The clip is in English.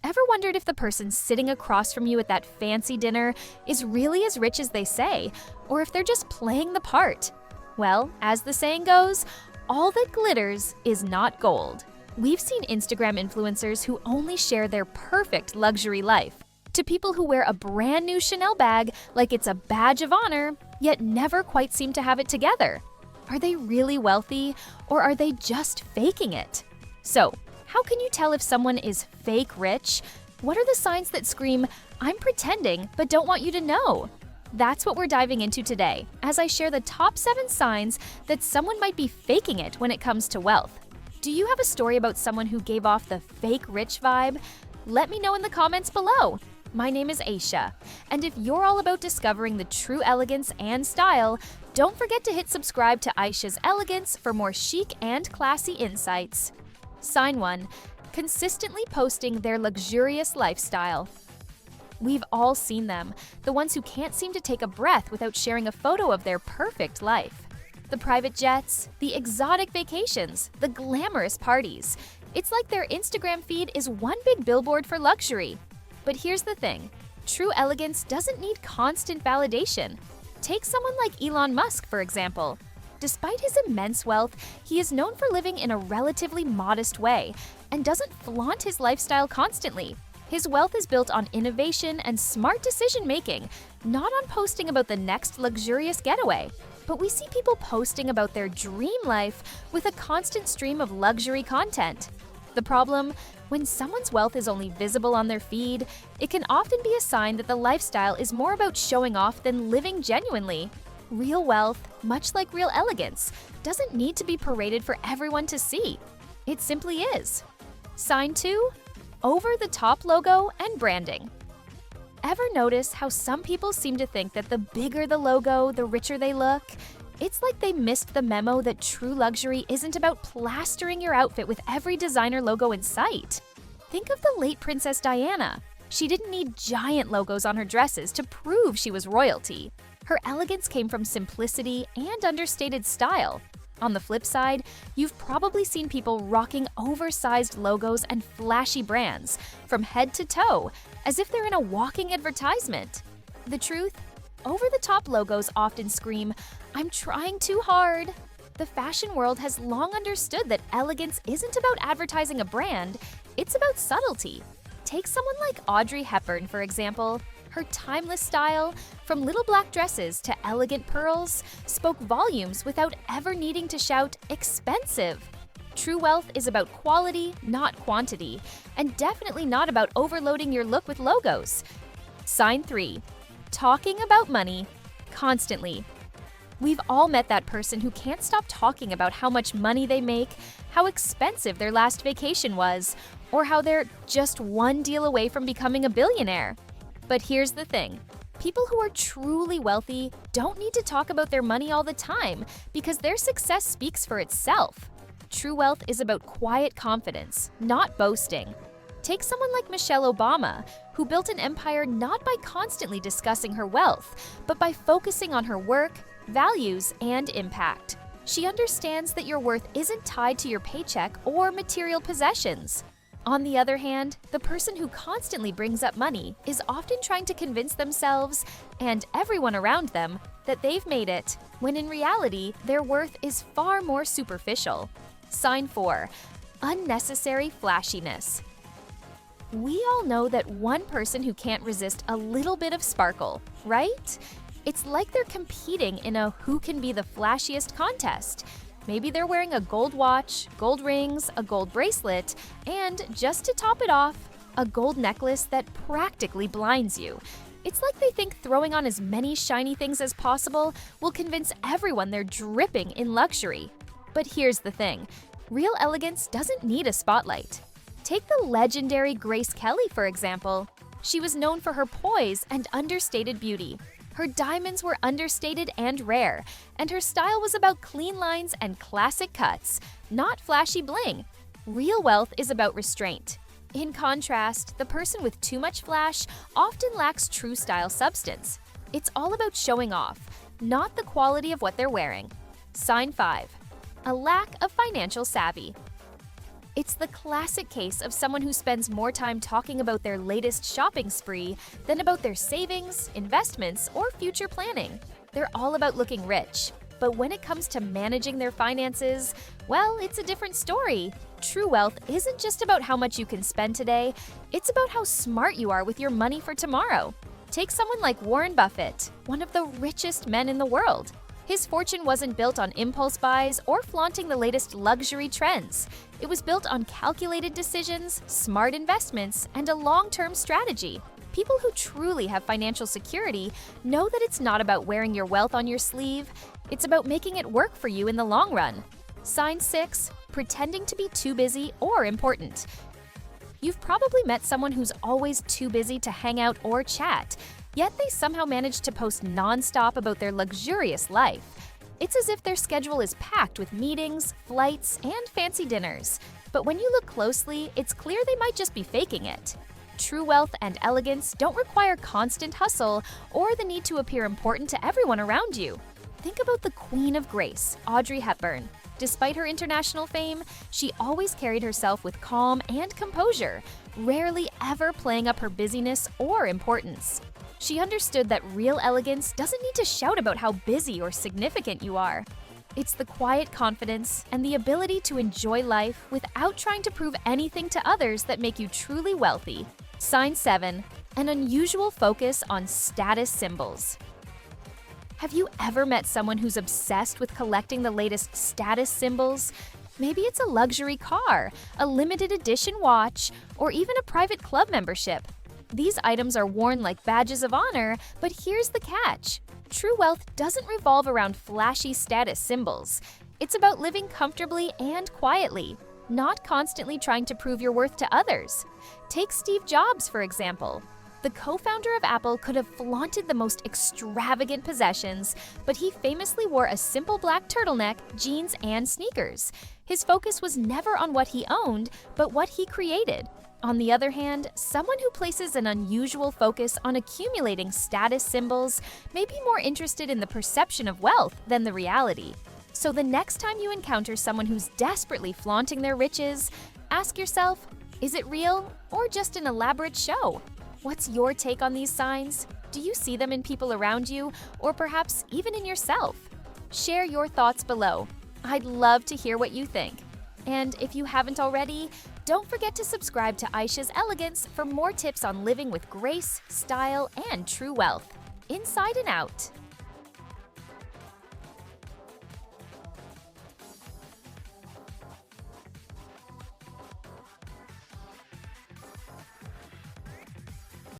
Ever wondered if the person sitting across from you at that fancy dinner is really as rich as they say, or if they're just playing the part? Well, as the saying goes, all that glitters is not gold. We've seen Instagram influencers who only share their perfect luxury life, to people who wear a brand new Chanel bag like it's a badge of honor, yet never quite seem to have it together. Are they really wealthy, or are they just faking it? So, how can you tell if someone is fake rich? What are the signs that scream, "I'm pretending but don't want you to know"? That's what we're diving into today, as I share the top 7 signs that someone might be faking it when it comes to wealth. Do you have a story about someone who gave off the fake rich vibe? Let me know in the comments below. My name is Aisha, and if you're all about discovering the true elegance and style, don't forget to hit subscribe to Aisha's Elegance for more chic and classy insights. Sign 1. Consistently posting their luxurious lifestyle. We've all seen them, the ones who can't seem to take a breath without sharing a photo of their perfect life. The private jets, the exotic vacations, the glamorous parties. It's like their Instagram feed is one big billboard for luxury. But here's the thing, true elegance doesn't need constant validation. Take someone like Elon Musk, for example. Despite his immense wealth, he is known for living in a relatively modest way and doesn't flaunt his lifestyle constantly. His wealth is built on innovation and smart decision-making, not on posting about the next luxurious getaway. But we see people posting about their dream life with a constant stream of luxury content. The problem? When someone's wealth is only visible on their feed, it can often be a sign that the lifestyle is more about showing off than living genuinely. Real wealth, much like real elegance, doesn't need to be paraded for everyone to see. It simply is. Sign 2. Over-the-top logo and branding. Ever notice how some people seem to think that the bigger the logo, the richer they look? It's like they missed the memo that true luxury isn't about plastering your outfit with every designer logo in sight. Think of the late Princess Diana. She didn't need giant logos on her dresses to prove she was royalty. Her elegance came from simplicity and understated style. On the flip side, you've probably seen people rocking oversized logos and flashy brands, from head to toe, as if they're in a walking advertisement. The truth? Over-the-top logos often scream, "I'm trying too hard." The fashion world has long understood that elegance isn't about advertising a brand, it's about subtlety. Take someone like Audrey Hepburn, for example. Her timeless style, from little black dresses to elegant pearls, spoke volumes without ever needing to shout, "expensive." True wealth is about quality, not quantity, and definitely not about overloading your look with logos. Sign 3. Talking about money constantly. We've all met that person who can't stop talking about how much money they make, how expensive their last vacation was, or how they're just one deal away from becoming a billionaire. But here's the thing, people who are truly wealthy don't need to talk about their money all the time because their success speaks for itself. True wealth is about quiet confidence, not boasting. Take someone like Michelle Obama, who built an empire not by constantly discussing her wealth, but by focusing on her work, values, and impact. She understands that your worth isn't tied to your paycheck or material possessions. On the other hand, the person who constantly brings up money is often trying to convince themselves and everyone around them that they've made it, when in reality, their worth is far more superficial. Sign 4. Unnecessary flashiness. We all know that one person who can't resist a little bit of sparkle, right? It's like they're competing in a who can be the flashiest contest. Maybe they're wearing a gold watch, gold rings, a gold bracelet, and just to top it off, a gold necklace that practically blinds you. It's like they think throwing on as many shiny things as possible will convince everyone they're dripping in luxury. But here's the thing, real elegance doesn't need a spotlight. Take the legendary Grace Kelly, for example. She was known for her poise and understated beauty. Her diamonds were understated and rare, and her style was about clean lines and classic cuts, not flashy bling. Real wealth is about restraint. In contrast, the person with too much flash often lacks true style substance. It's all about showing off, not the quality of what they're wearing. Sign 5. A lack of financial savvy. It's the classic case of someone who spends more time talking about their latest shopping spree than about their savings, investments, or future planning. They're all about looking rich. But when it comes to managing their finances, well, it's a different story. True wealth isn't just about how much you can spend today, it's about how smart you are with your money for tomorrow. Take someone like Warren Buffett, one of the richest men in the world. His fortune wasn't built on impulse buys or flaunting the latest luxury trends. It was built on calculated decisions, smart investments, and a long-term strategy. People who truly have financial security know that it's not about wearing your wealth on your sleeve, it's about making it work for you in the long run. Sign 6, pretending to be too busy or important. You've probably met someone who's always too busy to hang out or chat, yet they somehow manage to post non-stop about their luxurious life. It's as if their schedule is packed with meetings, flights, and fancy dinners. But when you look closely, it's clear they might just be faking it. True wealth and elegance don't require constant hustle or the need to appear important to everyone around you. Think about the Queen of Grace, Audrey Hepburn. Despite her international fame, she always carried herself with calm and composure, rarely ever playing up her busyness or importance. She understood that real elegance doesn't need to shout about how busy or significant you are. It's the quiet confidence and the ability to enjoy life without trying to prove anything to others that make you truly wealthy. Sign 7, an unusual focus on status symbols. Have you ever met someone who's obsessed with collecting the latest status symbols? Maybe it's a luxury car, a limited edition watch, or even a private club membership. These items are worn like badges of honor, but here's the catch. True wealth doesn't revolve around flashy status symbols. It's about living comfortably and quietly, not constantly trying to prove your worth to others. Take Steve Jobs, for example. The co-founder of Apple could have flaunted the most extravagant possessions, but he famously wore a simple black turtleneck, jeans, and sneakers. His focus was never on what he owned, but what he created. On the other hand, someone who places an unusual focus on accumulating status symbols may be more interested in the perception of wealth than the reality. So the next time you encounter someone who's desperately flaunting their riches, ask yourself, is it real or just an elaborate show? What's your take on these signs? Do you see them in people around you, or perhaps even in yourself? Share your thoughts below. I'd love to hear what you think. And if you haven't already, don't forget to subscribe to Aisha's Elegance for more tips on living with grace, style, and true wealth, inside and out.